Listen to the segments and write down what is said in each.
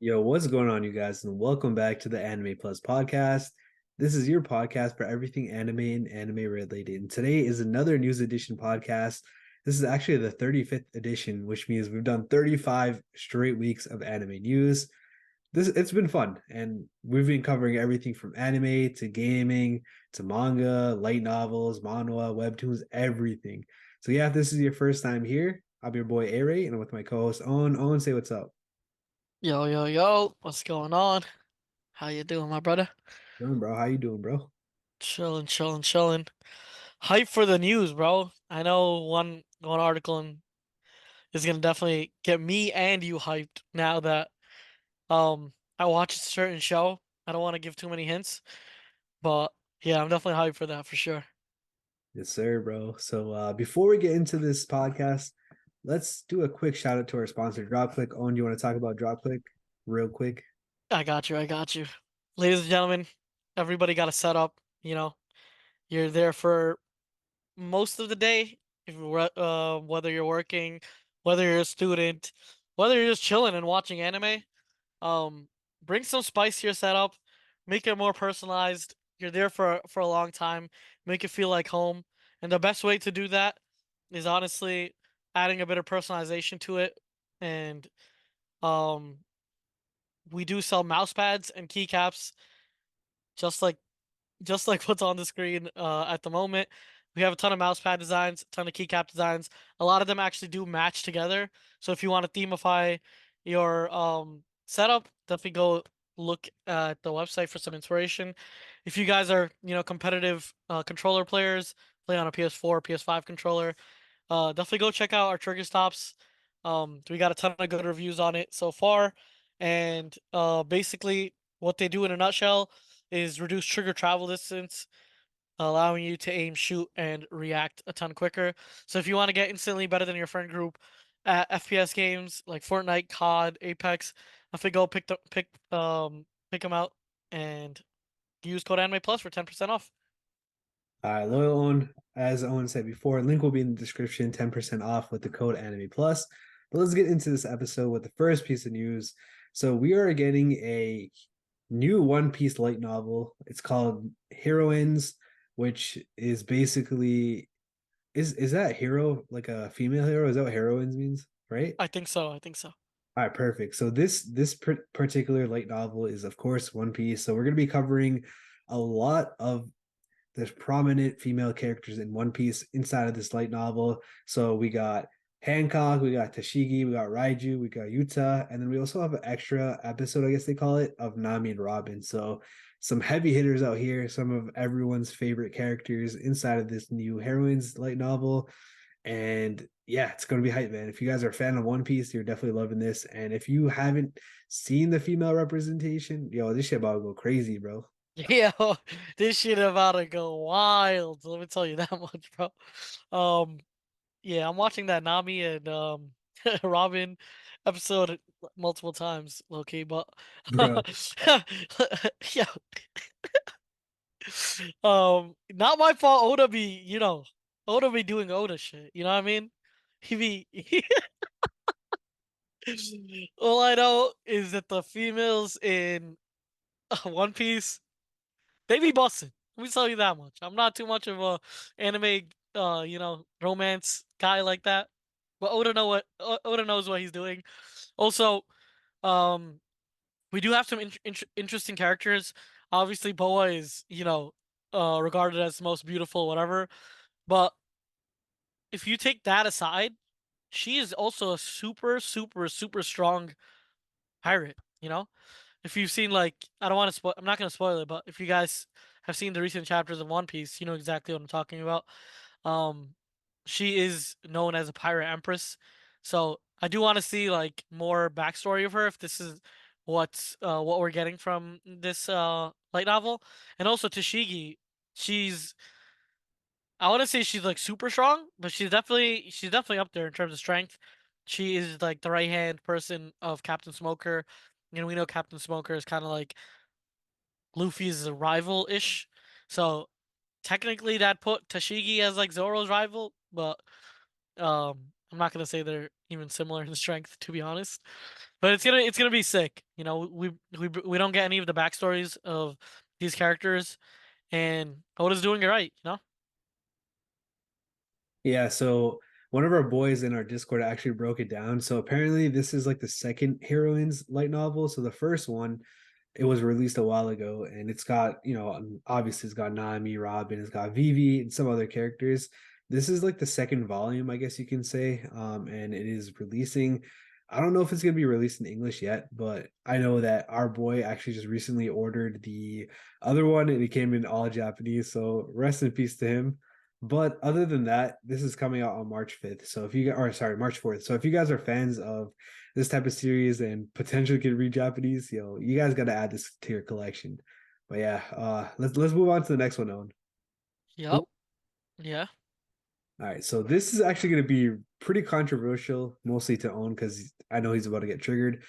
Yo, what's going on, you guys? And welcome back to the Anime Plus podcast. This is your podcast for everything anime and anime related. And today is another news edition podcast. This is actually the 35th edition, which means we've done 35 straight weeks of anime news. It's been fun, and we've been covering everything from anime to gaming to manga, light novels, manhwa, webtoons, everything. So yeah, if this is your first time here, I'm your boy Aray, and I'm with my co-host Owen. Owen, say what's up. Yo, yo, yo, what's going on? How you doing, my brother? Doing, bro? How you doing, bro? Chilling, chilling, chilling. Hype for the news, bro. I know one article is gonna definitely get me and you hyped now that I watched a certain show. I don't want to give too many hints, but yeah, I'm definitely hyped for that for sure. Yes, sir, bro. So before we get into this podcast, let's do a quick shout out to our sponsor, DropClick. Owen, do you want to talk about DropClick real quick? I got you, I got you. Ladies and gentlemen, everybody got a setup, you know. You're there for most of the day, if whether you're working, whether you're a student, whether you're just chilling and watching anime, um, bring some spice to your setup, make it more personalized. You're there for a long time, make it feel like home. And the best way to do that is honestly adding a bit of personalization to it. And um, we do sell mouse pads and keycaps, just like just like what's on the screen at the moment. We have a ton of mousepad designs, a ton of keycap designs. A lot of them actually do match together. So if you want to themify your setup, definitely go look at the website for some inspiration. If you guys are, competitive controller players, play on a PS4, PS5 controller, definitely go check out our trigger stops. We got a ton of good reviews on it so far, and basically what they do in a nutshell is reduce trigger travel distance, allowing you to aim, shoot, and react a ton quicker. So if you want to get instantly better than your friend group at FPS games like Fortnite, COD, Apex, I think go pick them out and use code Anime Plus for 10% off. All right, loyal Owen, as Owen said before, link will be in the description, 10% off with the code Anime Plus. But let's get into this episode with the first piece of news. So we are getting a new One Piece light novel. It's called Heroines, which is basically is that hero like a female hero? Is that what heroines means? Right? I think so. I think so. All right, perfect. So this particular light novel is, of course, One Piece. So we're going to be covering a lot of the prominent female characters in One Piece inside of this light novel. So we got Hancock, we got Tashigi, we got Raiju, we got Yuta, and then we also have an extra episode, I guess they call it, of Nami and Robin. So some heavy hitters out here, some of everyone's favorite characters inside of this new heroines light novel. And yeah, it's gonna be hype, man. If you guys are a fan of One Piece, you're definitely loving this. And if you haven't seen the female representation, yo, this shit about to go crazy, bro. Yeah, this shit about to go wild. Let me tell you that much, bro. Um, yeah, I'm watching that Nami and Robin episode multiple times, low key, but Bro, yeah, not my fault. Oda be doing Oda shit. You know what I mean? He be. All I know is that the females in One Piece, they be busting. Let me tell you that much. I'm not too much of a anime, romance guy like that. But Oda knows what he's doing. Also, um, we do have some interesting characters. Obviously, Boa is, regarded as the most beautiful, whatever. But if you take that aside, she is also a super, super, super strong pirate. If you've seen like, I don't want to spoil. I'm not gonna spoil it, but if you guys have seen the recent chapters of One Piece, you know exactly what I'm talking about. Um, she is known as a pirate empress, so I do want to see like more backstory of her if this is what we're getting from this light novel, and also Tashigi. She's I want to say she's like super strong, but she's definitely up there in terms of strength. She is like the right hand person of Captain Smoker. We know Captain Smoker is kind of like Luffy's rival ish. So technically that put Tashigi as like Zoro's rival, but I'm not gonna say they're even similar in strength, to be honest. But it's gonna be sick. You know, we don't get any of the backstories of these characters, and Oda's doing it right. You know. Yeah, so one of our boys in our Discord actually broke it down. So apparently this is like the second heroine's light novel. So the first one, it was released a while ago, and it's got, obviously it's got Nami, Robin, it's got Vivi and some other characters. This is like the second volume, I guess you can say. And it is releasing. I don't know if it's gonna be released in English yet, but I know that our boy actually just recently ordered the other one and it came in all Japanese. So rest in peace to him. But other than that, this is coming out on March 5th. So if you or sorry, March 4th. So if you guys are fans of this type of series and potentially can read Japanese, you guys got to add this to your collection. But yeah, let's move on to the next one, Owen. Yep. Cool. Yeah. All right, so this is actually going to be pretty controversial, mostly to Owen because I know he's about to get triggered.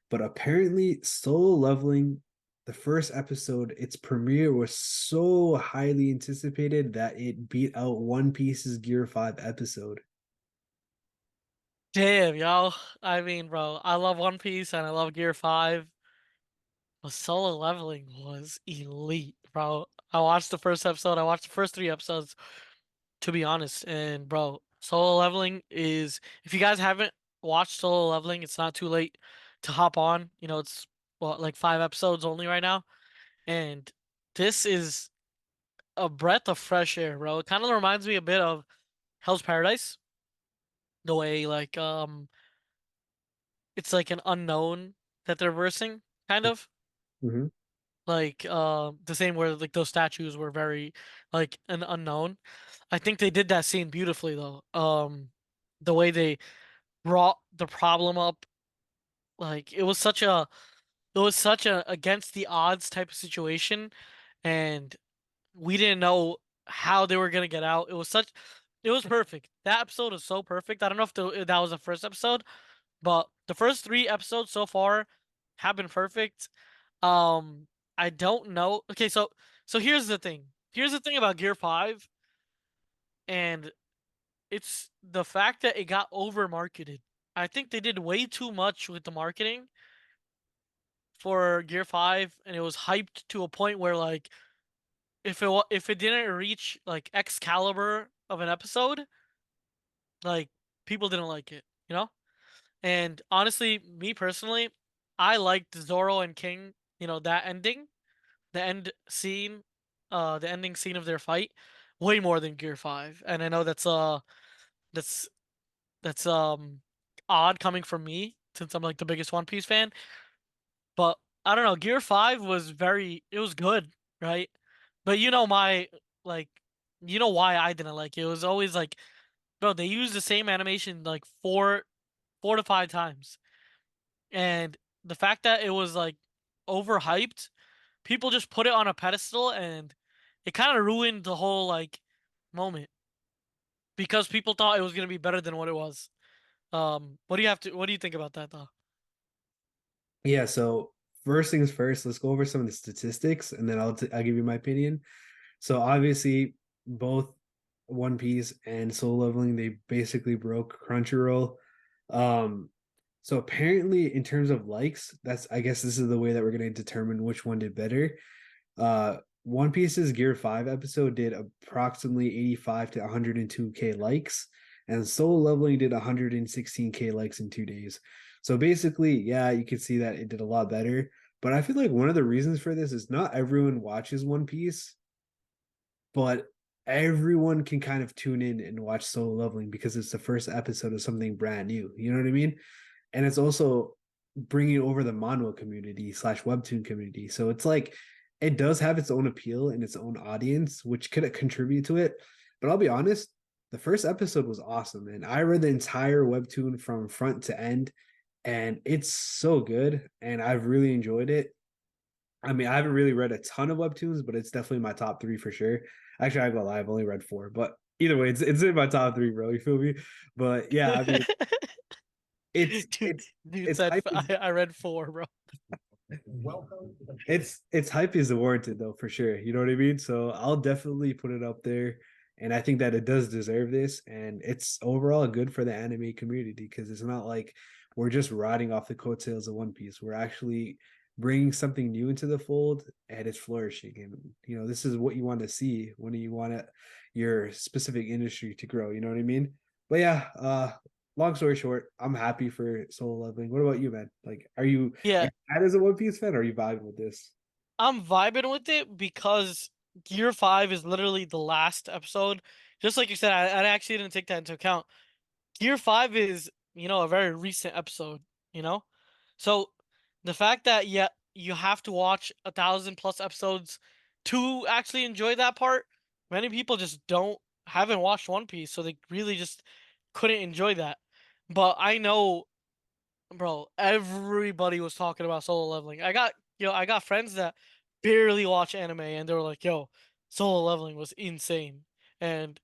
But apparently, Solo Leveling, the first episode, its premiere was so highly anticipated that it beat out One Piece's Gear 5 episode. Damn, yo. I mean, bro, I love One Piece and I love Gear 5, but Solo Leveling was elite, bro. I watched the first episode, I watched the first three episodes, to be honest, and bro, Solo Leveling is, if you guys haven't watched Solo Leveling, it's not too late to hop on. You know, it's what, like 5 episodes only right now, and this is a breath of fresh air, bro. It kind of reminds me a bit of Hell's Paradise, the way like it's like an unknown that they're versing, kind of. Mhm. Like the same where like those statues were very like an unknown. I think they did that scene beautifully though. The way they brought the problem up, like it was such a against the odds type of situation, and we didn't know how they were gonna get out. It was perfect. That episode is so perfect. I don't know if that was the first episode, but the first three episodes so far have been perfect. Um, I don't know. Okay, so here's the thing. Here's the thing about Gear 5, and it's the fact that it got over marketed. I think they did way too much with the marketing for Gear 5, and it was hyped to a point where like if it didn't reach like X caliber of an episode, like people didn't like it, you know? And honestly, me personally, I liked Zoro and King, that ending, the end scene, the ending scene of their fight, way more than Gear 5. And I know that's that's odd coming from me since I'm like the biggest One Piece fan, but I don't know, Gear 5 was it was good, right? But like you know why I didn't like it. It was always like, bro, they used the same animation like four to five times. And the fact that it was like overhyped, people just put it on a pedestal and it kind of ruined the whole like moment because people thought it was gonna be better than what it was. What do you think about that though? Yeah, so first things first, let's go over some of the statistics and then I'll give you my opinion. So obviously, both One Piece and Soul Leveling, they basically broke Crunchyroll. Um, so apparently, in terms of likes, that's I guess this is the way that we're going to determine which one did better. One Piece's Gear 5 episode did approximately 85 to 102K likes, and Soul Leveling did 116K likes in 2 days. So basically, yeah, you can see that it did a lot better. But I feel like one of the reasons for this is not everyone watches One Piece, but everyone can kind of tune in and watch Solo Leveling because it's the first episode of something brand new. You know what I mean? And it's also bringing over the manhwa community slash webtoon community. So it's like it does have its own appeal and its own audience, which could contribute to it. But I'll be honest, the first episode was awesome, and I read the entire webtoon from front to end, and it's so good, and I've really enjoyed it. I mean, I haven't really read a ton of webtoons, but it's definitely my top three for sure. Actually, I go lie, I've only read four, but either way, it's in my top three, bro. You feel me? But yeah, I mean, it's dude, it's dude it's said hype is I read four, bro. it's hype is warranted though for sure. You know what I mean? So I'll definitely put it up there. and I think that it does deserve this, and it's overall good for the anime community because it's not like we're just riding off the coattails of One Piece. We're actually bringing something new into the fold, and it's flourishing. And this is what you want to see when you want your specific industry to grow. You know what I mean? But yeah, long story short, I'm happy for Solo Leveling. What about you, man? Like, are Yeah, you mad as a One Piece fan? Or are you vibing with this? I'm vibing with it because Gear 5 is literally the last episode. Just like you said, I actually didn't take that into account. Gear 5 is, a very recent episode, you know? So the fact that you have to watch 1,000 plus episodes to actually enjoy that part, many people just haven't watched One Piece, so they really just couldn't enjoy that. But I know, bro, everybody was talking about solo leveling. I got friends that barely watch anime and they were like, yo, solo leveling was insane. And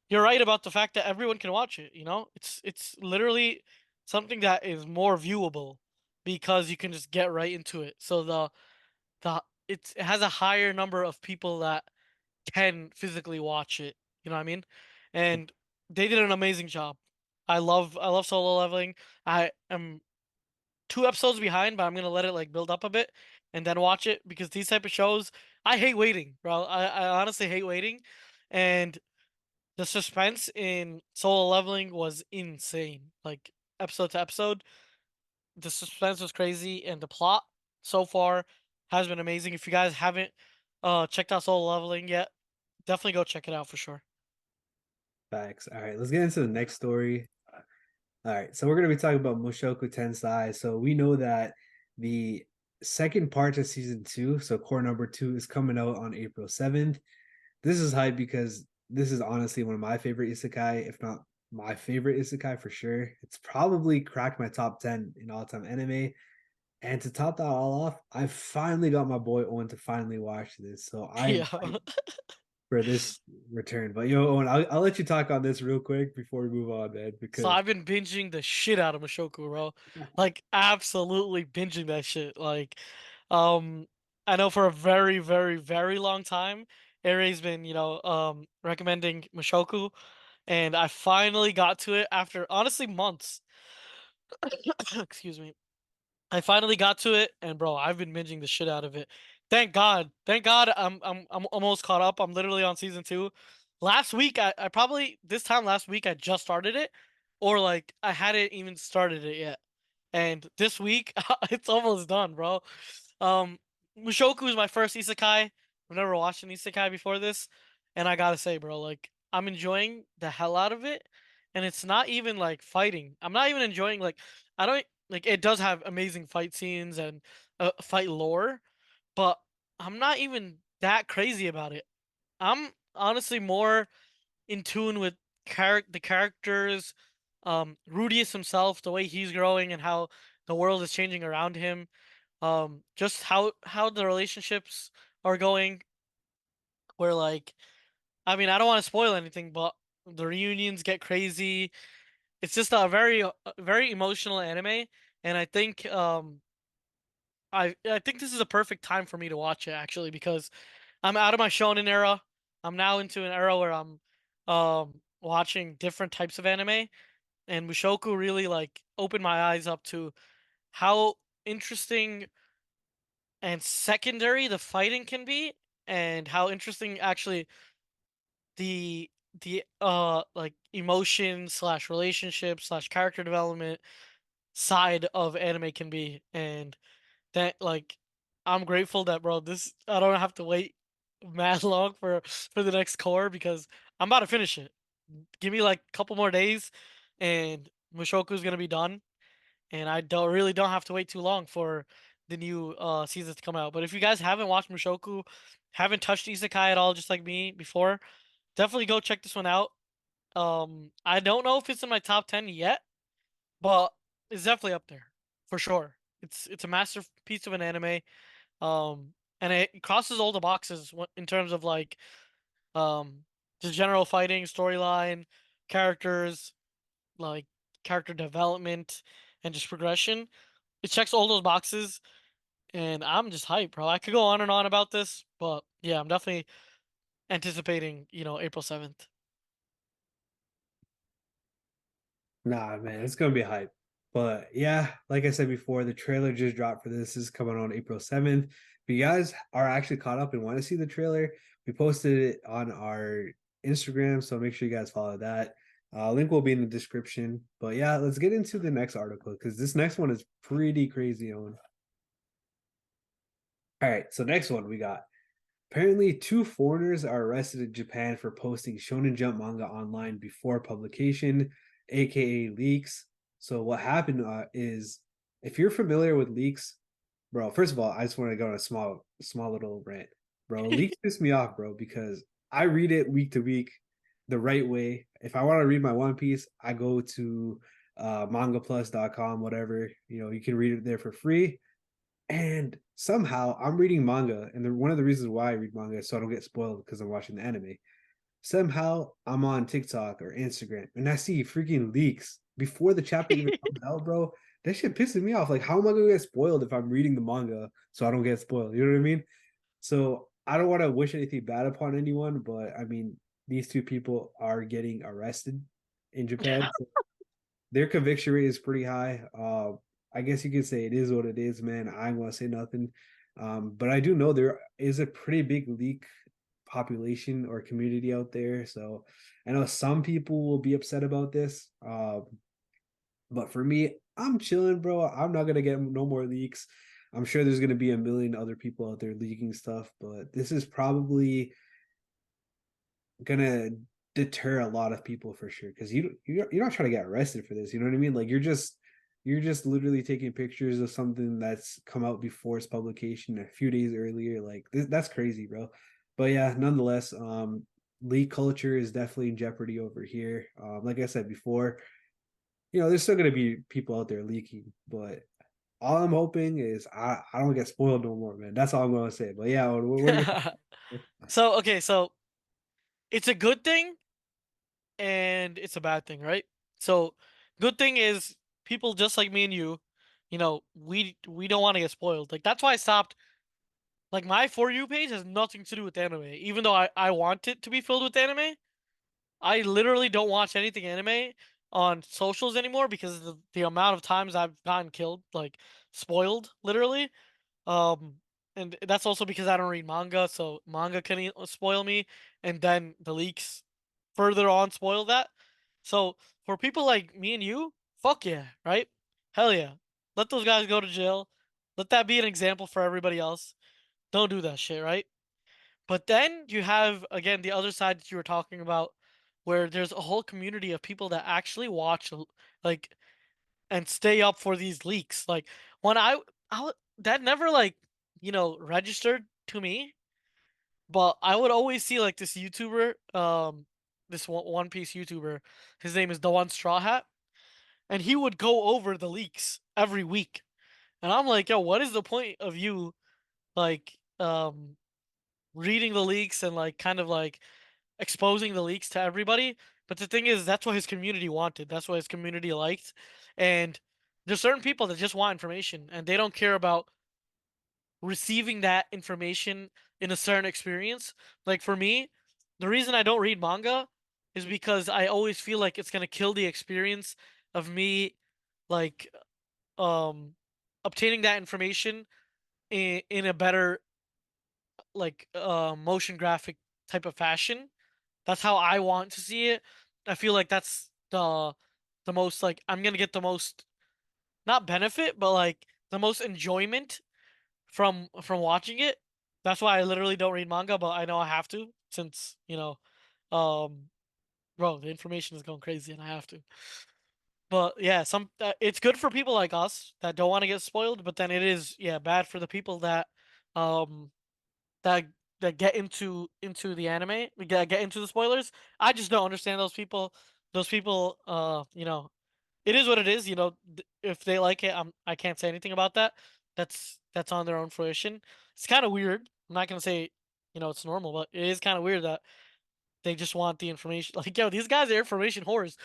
you're right about the fact that everyone can watch it, you know? It's literally something that is more viewable because you can just get right into it. So it has a higher number of people that can physically watch it, you know what I mean? And they did an amazing job. I love solo leveling. I am 2 episodes behind, but I'm gonna let it like build up a bit and then watch it because these type of shows, I hate waiting, bro. I honestly hate waiting, and the suspense in Solo Leveling was insane. Like episode to episode, the suspense was crazy, and the plot so far has been amazing. If you guys haven't checked out Solo Leveling yet, definitely go check it out for sure. Facts. All right, let's get into the next story. All right, so we're going to be talking about Mushoku Tensei. So we know that the second part of season two, so core number two, is coming out on April 7th. This is hype because this is honestly one of my favorite isekai, if not my favorite isekai for sure. It's probably cracked my top 10 in all time anime. And to top that all off, I finally got my boy Owen to finally watch this. So I am Yeah. hyped for this return. But Owen, I'll let you talk on this real quick before we move on, man, So because I've been binging the shit out of Mushoku, bro. Like absolutely binging that shit. Like, um, I know for a very, very, very long time, Aray's been, recommending Mushoku, and I finally got to it after honestly months. Excuse me. I finally got to it, and bro, I've been binging the shit out of it. Thank God, I'm almost caught up. I'm literally on season 2. Last week, I probably this time last week I just started it, or like I hadn't even started it yet. And this week, it's almost done, bro. Um, Mushoku is my first isekai. I've never watched an isekai before this, and I gotta say, bro, like I'm enjoying the hell out of it. And it's not even like fighting. I'm not even enjoying like I don't like it does have amazing fight scenes and fight lore, but I'm not even that crazy about it. I'm honestly more in tune with the characters, Rudius himself, the way he's growing and how the world is changing around him. Just how the relationships are going. Where like, I mean, I don't want to spoil anything, but the reunions get crazy. It's just a very emotional anime, and I think this is a perfect time for me to watch it actually because I'm out of my shonen era. I'm now into an era where I'm watching different types of anime, and Mushoku really like opened my eyes up to how interesting and secondary the fighting can be, and how interesting actually the like emotion slash relationship slash character development side of anime can be. And that like I'm grateful that, bro, this I don't have to wait mad long for the next core because I'm about to finish it. Give me like a couple more days and Mushoku's gonna be done, and I don't have to wait too long for the new seasons to come out. But if you guys haven't watched Mushoku, haven't touched Isekai at all just like me before, definitely go check this one out. I don't know if it's in my top 10 yet, but it's definitely up there for sure. It's a masterpiece of an anime. And it crosses all the boxes in terms of like um just general fighting, storyline, characters, like character development, and just progression. It checks all those boxes, and I'm just hyped, bro. I could go on and on about this, but yeah, I'm definitely anticipating, April 7th. Nah, man, it's gonna be hype. But yeah, like I said before, the trailer just dropped for this. This is coming on April 7th. If you guys are actually caught up and want to see the trailer, we posted it on our Instagram, so make sure you guys follow that. Link will be in the description. But yeah, let's get into the next article because this next one is pretty crazy on. All right, so next one we got. Apparently, two foreigners are arrested in Japan for posting Shonen Jump manga online before publication, aka leaks. So what happened is, if you're familiar with leaks, bro. First of all, I just want to go on a small little rant, bro. Leaks piss me off, bro, because I read it week to week the right way. If I want to read my One Piece, I go to mangaplus.com, whatever. You can read it there for free. And somehow I'm reading manga, and one of the reasons why I read manga is so I don't get spoiled because I'm watching the anime. Somehow I'm on TikTok or Instagram, and I see freaking leaks before the chapter even comes out, bro. That shit pisses me off. Like, how am I gonna get spoiled if I'm reading the manga so I don't get spoiled? You know what I mean? So I don't want to wish anything bad upon anyone, but I mean, these two people are getting arrested in Japan. So their conviction rate is pretty high. I guess you could say it is what it is, man. I ain't want to say nothing. But I do know there is a pretty big leak population or community out there. So I know some people will be upset about this. But for me, I'm chilling, bro. I'm not gonna get no more leaks. I'm sure there's gonna be a million other people out there leaking stuff, but this is probably gonna deter a lot of people for sure because you're not trying to get arrested for this. You know what I mean? Like you're just literally taking pictures of something that's come out before its publication a few days earlier. Like that's crazy, bro. But yeah, nonetheless, leak culture is definitely in jeopardy over here. Like I said before, there's still gonna be people out there leaking, but all I'm hoping is I don't get spoiled no more, man. That's all I'm gonna say. But yeah, what are your So okay, so it's a good thing and it's a bad thing, right? So good thing is people just like me and you, we don't want to get spoiled. Like that's why I stopped. Like my for you page has nothing to do with anime, even though I want it to be filled with anime. I literally don't watch anything anime on socials anymore because of the amount of times I've gotten killed, like spoiled, literally. Um, and that's also because I don't read manga, so manga can spoil me, and then the leaks further on spoil that. So for people like me and you, fuck yeah, right? Hell yeah. Let those guys go to jail. Let that be an example for everybody else. Don't do that shit, right? But then you have again the other side that you were talking about, where there's a whole community of people that actually watch like and stay up for these leaks. Like when that never like registered to me, but I would always see like this YouTuber, this One Piece YouTuber. His name is the One Straw Hat, and he would go over the leaks every week. And I'm like, yo, what is the point of you like reading the leaks and like kind of like exposing the leaks to everybody? But the thing is, that's what his community wanted. That's what his community liked. And there's certain people that just want information and they don't care about receiving that information in a certain experience. Like for me, the reason I don't read manga is because I always feel like it's gonna kill the experience of me like um obtaining that information in a better like motion graphic type of fashion. That's how I want to see it. I feel like that's the most like I'm gonna get the most not benefit, but like the most enjoyment from watching it. That's why I literally don't read manga, but I know I have to since um, bro, the information is going crazy and I have to. But yeah, it's good for people like us that don't want to get spoiled, but then it is bad for the people um that that get into the anime, get into the spoilers. I just don't understand those people. Those people, it is what it is. If they like it, I can't say anything about that. That's on their own fruition. It's kind of weird. I'm not gonna say, it's normal, but it is kind of weird that they just want the information. Like, yo, these guys are information whores.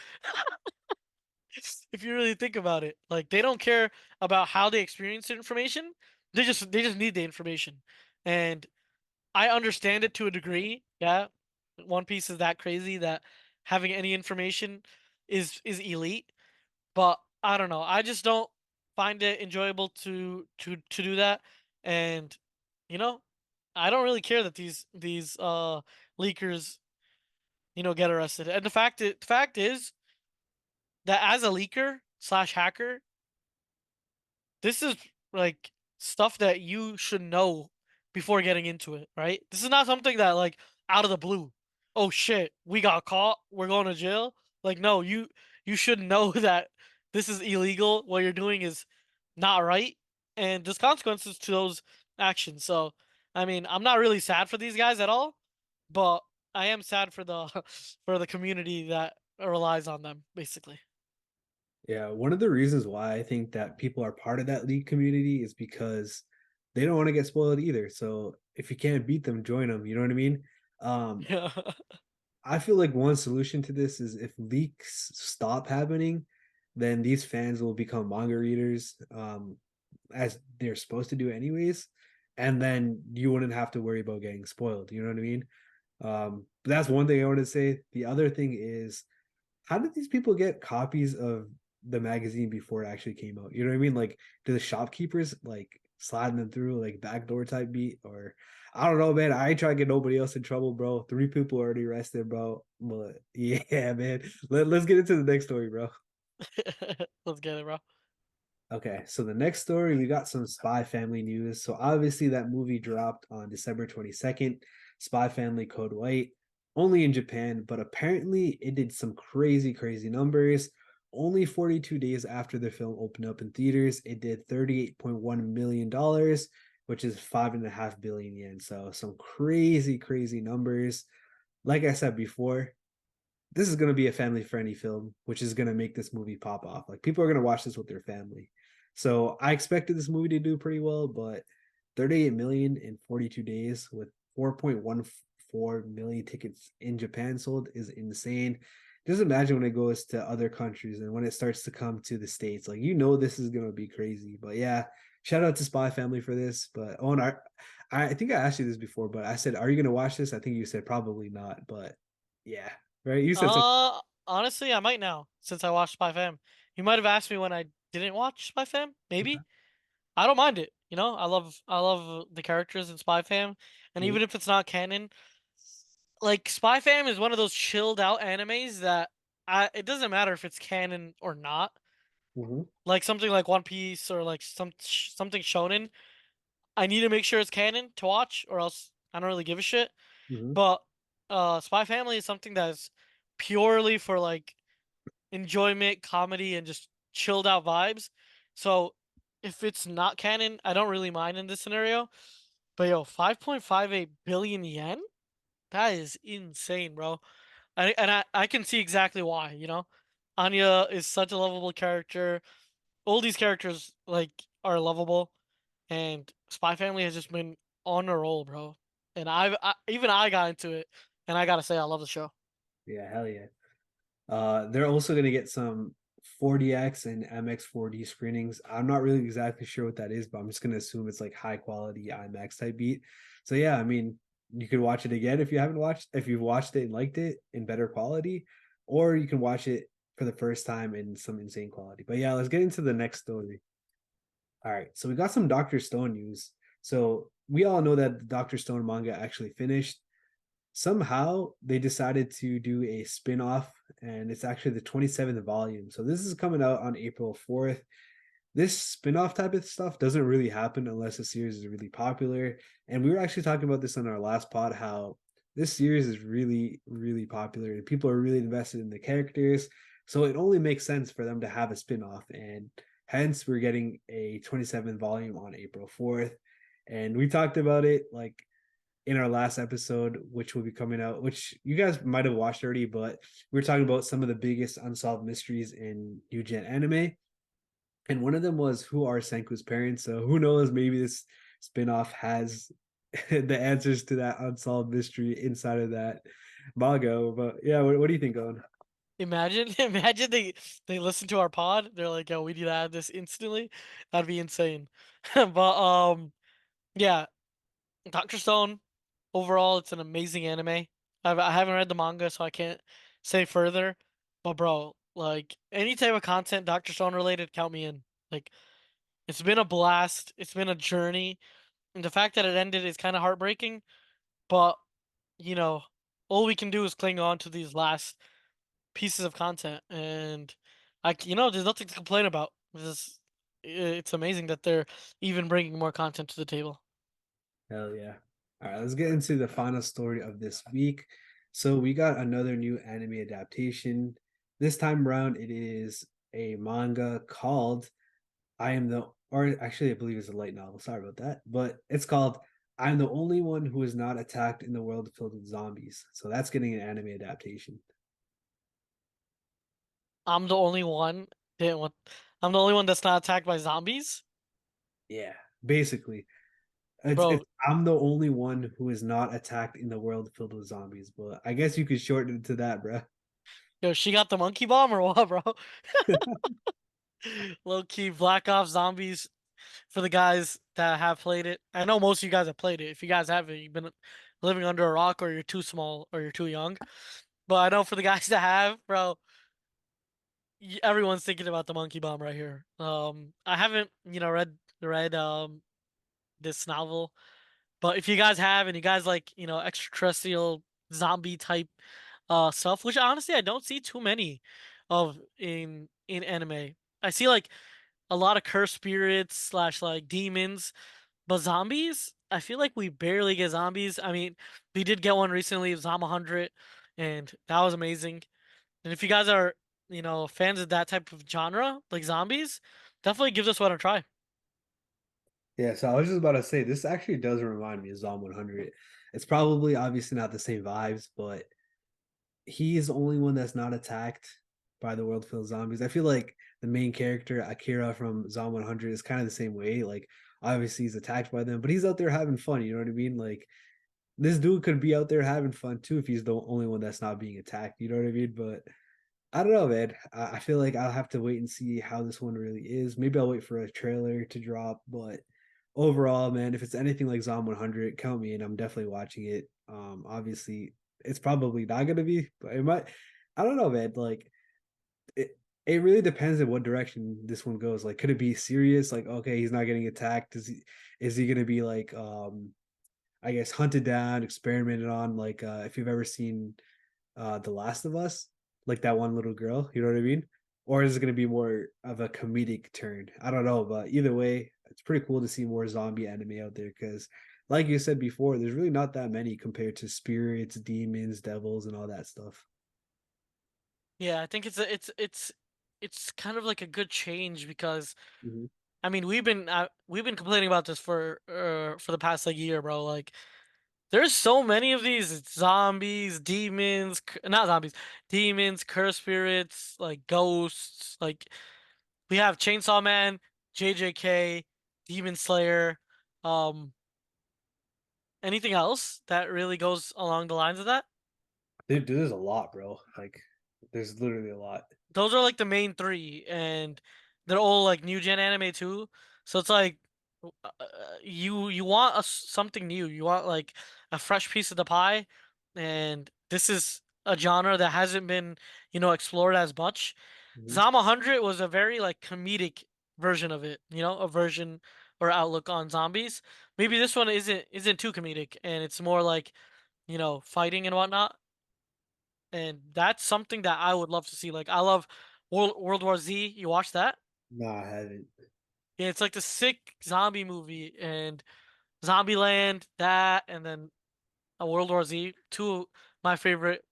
If you really think about it, like they don't care about how they experience the information. They just need the information, and I understand it to a degree. Yeah, One Piece is that crazy that having any information is elite. But I don't know. I just don't find it enjoyable to do that. And you know, I don't really care that these leakers, get arrested. And the fact is that as a leaker slash hacker, this is like stuff that you should know before getting into it, right? This is not something that like out of the blue. Oh shit, we got caught. We're going to jail. Like no, you should know that this is illegal. What you're doing is not right, and there's consequences to those actions. So, I mean, I'm not really sad for these guys at all, but I am sad for the for the community that relies on them, basically. Yeah, one of the reasons why I think that people are part of that league community is because they don't want to get spoiled either. So if you can't beat them, join them. You know what I mean? Um, Yeah. I feel like one solution to this is if leaks stop happening, then these fans will become manga readers, as they're supposed to do anyways, and then you wouldn't have to worry about getting spoiled. You know what I mean? But that's one thing I want to say. The other thing is, how did these people get copies of the magazine before it actually came out? You know what I mean? Like, do the shopkeepers like sliding them through like backdoor type beat, or I don't know, man. I ain't trying to get nobody else in trouble, bro. Three people already arrested, bro. But yeah, man. Let's get into the next story, bro. Let's get it, bro. Okay, so the next story, we got some Spy Family news. So obviously that movie dropped on December 22nd, Spy Family Code White, only in Japan, but apparently it did some crazy, crazy numbers. Only 42 days after the film opened up in theaters, it did $38.1 million, which is 5.5 billion yen. So some crazy, crazy numbers. Like I said before, this is going to be a family friendly film, which is going to make this movie pop off. Like people are going to watch this with their family. So I expected this movie to do pretty well, but 38 million in 42 days with 4.14 million tickets in Japan sold is insane. Just imagine when it goes to other countries and when it starts to come to the States, like this is going to be crazy. But yeah, shout out to Spy Family for this. But Owen, I think I asked you this before, but I said, are you going to watch this? I think you said probably not, but yeah, right? You said something. Honestly, I might now since I watched Spy Fam. You might have asked me when I didn't watch Spy Fam. Maybe I don't mind it. I love the characters in Spy Fam, and Mhm, even if it's not canon, like Spy Fam is one of those chilled out animes that it doesn't matter if it's canon or not. mhm, Like something like One Piece or like something shonen, I need to make sure it's canon to watch, or else I don't really give a shit. mhm. But Spy Family is something that's purely for like enjoyment, comedy, and just chilled out vibes. So if it's not canon, I don't really mind in this scenario. But yo, 5.58 billion yen? That is insane, bro. And I can see exactly why, Anya is such a lovable character. All these characters like are lovable, and Spy Family has just been on a roll, bro. And even I got into it, and I gotta say I love the show. Yeah, hell yeah. They're also gonna get some 4DX and MX 4D screenings. I'm not really exactly sure what that is, but I'm just gonna assume it's like high quality IMAX type beat. So yeah, I mean, you could watch it again if you've watched it and liked it in better quality, or you can watch it for the first time in some insane quality. But yeah, let's get into the next story. All right, so we got some Doctor Stone news. So we all know that the Doctor Stone manga actually finished. Somehow they decided to do a spin-off, and it's actually the 27th volume. So this is coming out on April 4th. This spin-off type of stuff doesn't really happen unless a series is really popular. And we were actually talking about this on our last pod, how this series is really, really popular and people are really invested in the characters. So it only makes sense for them to have a spin-off. And hence we're getting a 27th volume on April 4th. And we talked about it like in our last episode, which will be coming out, which you guys might have watched already, but we were talking about some of the biggest unsolved mysteries in new gen anime. And one of them was who are Senku's parents. So who knows, maybe this spinoff has the answers to that unsolved mystery inside of that manga. But yeah, what do you think, Owen? Imagine, imagine they listen to our pod. They're like, "Yo, we need to add this instantly." That'd be insane. But yeah, Doctor Stone. Overall, it's an amazing anime. I haven't read the manga, so I can't say further. But bro, Like any type of content Dr. Stone related, count me in. Like it's been a blast. It's been a journey, and the fact that it ended is kind of heartbreaking. But you know, all we can do is cling on to these last pieces of content, and there's nothing to complain about. It's amazing that they're even bringing more content to the table. Hell yeah. All right, let's get into the final story of this week. So we got another new anime adaptation. This time around, it is a manga called I Am the, or actually, I believe it's a light novel. Sorry about that. But it's called I'm the Only One Who Is Not Attacked in the World Filled with Zombies. So that's getting an anime adaptation. I'm the only one. Didn't want. I'm the only one that's not attacked by zombies, Yeah, basically. It's bro. I'm the only one who is not attacked in the world filled with zombies, but I guess you could shorten it to that, bro. Yo, she got the monkey bomb or what, bro? Low key Black Ops Zombies for the guys that have played it. I know most of you guys have played it. If you guys haven't, you've been living under a rock or you're too small or you're too young. But I know for the guys that have, bro, everyone's thinking about the monkey bomb right here. I haven't, read this novel, but if you guys have and you guys like, extraterrestrial zombie type stuff, which honestly I don't see too many of in anime. I see like a lot of cursed spirits slash like demons, but zombies, I feel like we barely get zombies. I mean, we did get one recently, it was Zom 100, and that was amazing. And if you guys are, fans of that type of genre, like zombies, definitely give this one a try. Yeah, so I was just about to say this actually does remind me of Zom 100. It's probably obviously not the same vibes, but he is the only one that's not attacked by the world filled zombies. I feel like the main character Akira from Zom 100 is kind of the same way. Like obviously he's attacked by them, but he's out there having fun. You know what I mean? Like this dude could be out there having fun too if he's the only one that's not being attacked. You know what I mean? But I don't know, man. I feel like I'll have to wait and see how this one really is. Maybe I'll wait for a trailer to drop, but overall, man, if it's anything like Zom 100, count me in. I'm definitely watching it. Obviously, it's probably not gonna be, but it might. I don't know, man. Like it really depends on what direction this one goes. Like, could it be serious? Like, okay, he's not getting attacked. Is he gonna be like I guess hunted down, experimented on? Like, if you've ever seen The Last of Us, like that one little girl, you know what I mean? Or is it going to be more of a comedic turn? I don't know, but either way, it's pretty cool to see more zombie anime out there because, like you said before, there's really not that many compared to spirits, demons, devils, and all that stuff. Yeah, I think it's kind of like a good change because Mhm. I mean we've been complaining about this for the past like year, bro. Like there's so many of these zombies, demons, not zombies, demons, cursed spirits, like ghosts. Like we have Chainsaw Man, JJK, Demon Slayer. Um, Anything else that really goes along the lines of that? Dude, there's a lot, bro. Like, there's literally a lot. Those are like the main three, and they're all like new gen anime too. So it's like you want something new. You want like a fresh piece of the pie, and this is a genre that hasn't been explored as much. Mhm. Zama 100 was a very like comedic version of it. A version or outlook on zombies. Maybe this one isn't too comedic, and it's more like fighting and whatnot. And that's something that I would love to see. Like I love World War Z. You watch that? No, I haven't. Yeah, it's like the sick zombie movie and Zombieland, that, and then a World War Z. Two my favorite,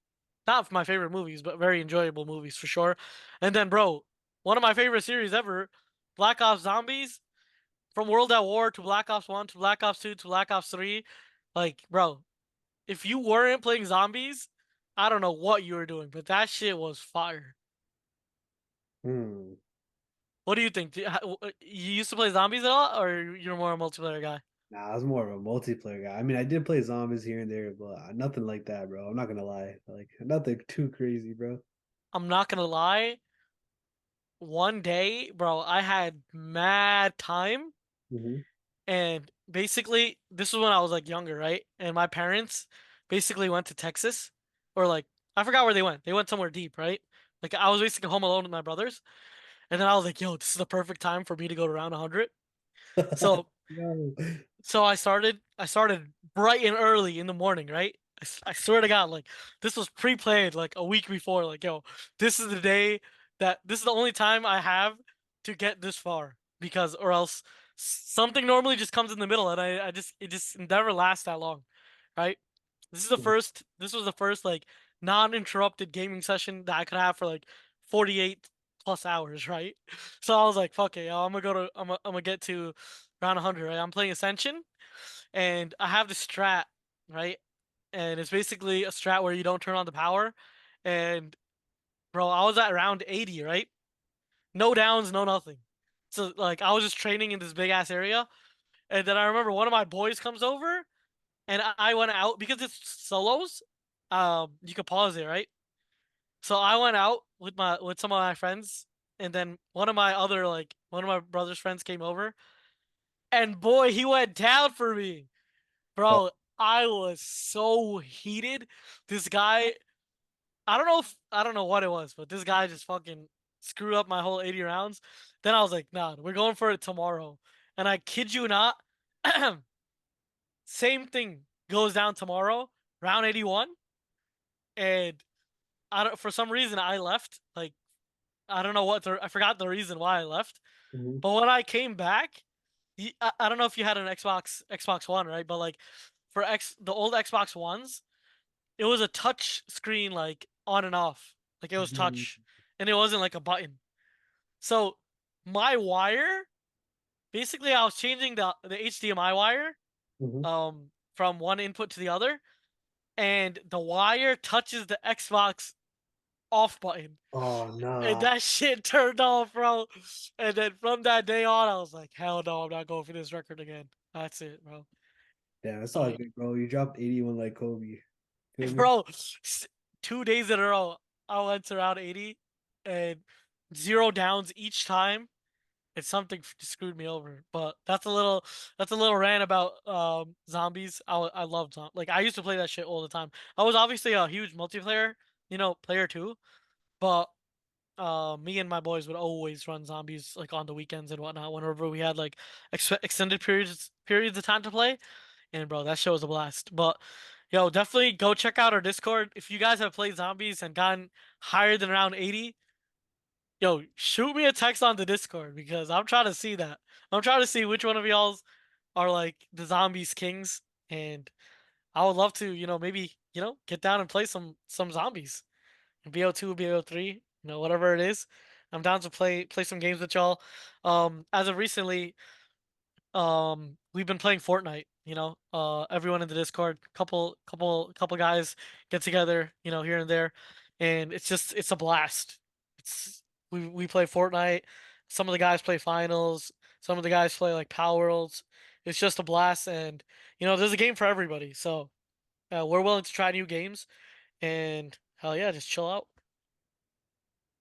not my favorite movies, but very enjoyable movies for sure. And then, bro, one of my favorite series ever, Black Ops Zombies. From World at War to Black Ops 1 to Black Ops 2 to Black Ops 3. Like, bro, if you weren't playing zombies, I don't know what you were doing, but that shit was fire. Hmm. What do you think? You used to play zombies a lot, or you're more a multiplayer guy? Nah, I was more of a multiplayer guy. I mean, I did play zombies here and there, but nothing like that, bro. I'm not gonna lie. Like, nothing too crazy, bro. I'm not gonna lie. One day, bro, I had mad time, Hmm. and basically, this was when I was like younger, right? And my parents basically went to Texas, or like I forgot where they went. They went somewhere deep, right? Like I was basically home alone with my brothers, and then I was like, "Yo, this is the perfect time for me to go to round 100." So No. I started bright and early in the morning, right? I swear to God, like this was pre-planned like a week before. Like, yo, this is the day that this is the only time I have to get this far because, or else something normally just comes in the middle, and I just it just never lasts that long, right? This was the first like non-interrupted gaming session that I could have for like 48 plus hours, right? So I was like, fuck it, yo, I'm gonna get to round 100, right? I'm playing Ascension, and I have this strat, right? And it's basically a strat where you don't turn on the power. And bro, I was at round 80, right? No downs, no nothing. So like I was just training in this big ass area, and then I remember one of my boys comes over, and I went out because it's solos. You could pause it, right? So I went out with some of my friends, and then one of my brother's friends came over, and boy, he went down for me. Oh, Bro, I was so heated. This guy, I don't know what it was, but this guy just fucking screwed up my whole 80 rounds. Then I was like, nah, we're going for it tomorrow. And I kid you not, same thing goes down tomorrow, round 81. And I don't, for some reason I left. Like, I don't know I forgot the reason why I left. mhm, But when I came back, I don't know if you had an Xbox One, right? But like the old Xbox Ones, it was a touch screen like on and off. Like it was mhm, touch and it wasn't like a button. So my wire, basically I was changing the HDMI wire mhm. from one input to the other, and the wire touches the Xbox off button. Oh And no. that shit turned off, bro. And then from that day on, I was like, hell no, I'm not going for this record again. That's it, bro. Yeah, that's all Like, good, bro. You dropped 81 like Kobe. Feel me? bro, 2 days in a row, I went to round 80 and zero downs each time. It's something screwed me over. But that's a little rant about zombies. I love like I used to play that shit all the time. I was obviously a huge multiplayer, player too. But me and my boys would always run zombies like on the weekends and whatnot. Whenever we had like extended periods of time to play, and bro, that show was a blast. But yo, definitely go check out our Discord. If you guys have played zombies and gotten higher than around 80, yo, shoot me a text on the Discord because I'm trying to see that. I'm trying to see which one of y'all's are like the zombies kings, and I would love to, maybe, get down and play some zombies. BO2, BO3, whatever it is. I'm down to play some games with y'all. As of recently, we've been playing Fortnite, everyone in the Discord, couple guys get together, here and there, and it's a blast. It's we play Fortnite. Some of the guys play finals, some of the guys play like Power Worlds. It's just a blast, and there's a game for everybody. So we're willing to try new games, and hell yeah, just chill out.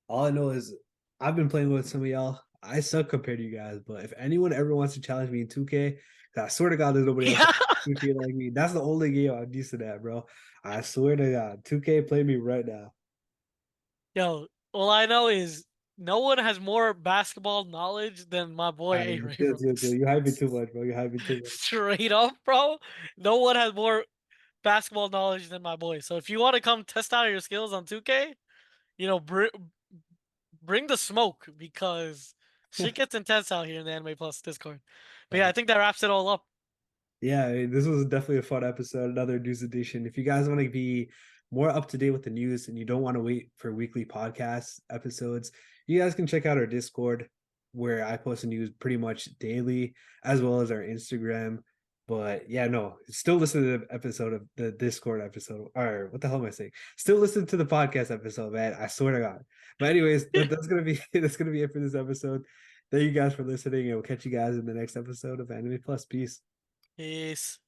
All I know is I've been playing with some of y'all. I suck compared to you guys, but if anyone ever wants to challenge me in 2K, 'cause I swear to God, there's nobody else Yeah. that 2K like me. That's the only game I'm decent at, bro. I swear to God, 2K, play me right now. Yo, all I know is no one has more basketball knowledge than my boy All right, Aray, chill, bro. chill, chill. You hype me too much, bro. You hype me too much. Straight up, bro. No one has more basketball knowledge than my boy. So if you want to come test out your skills on 2K, bring the smoke because shit gets intense out here in the Anime Plus Discord. But yeah, I think that wraps it all up. Yeah, I mean, this was definitely a fun episode, another news edition. If you guys want to be more up to date with the news and you don't want to wait for weekly podcast episodes, you guys can check out our Discord where I post the news pretty much daily, as well as our Instagram. But yeah, no, still listen to the episode of the Discord episode, or what the hell am I saying? Still listen to the podcast episode, man. I swear to God. But anyways, that's gonna be that's gonna be it for this episode. Thank you guys for listening, and we'll catch you guys in the next episode of Anime Plus. Peace. Peace.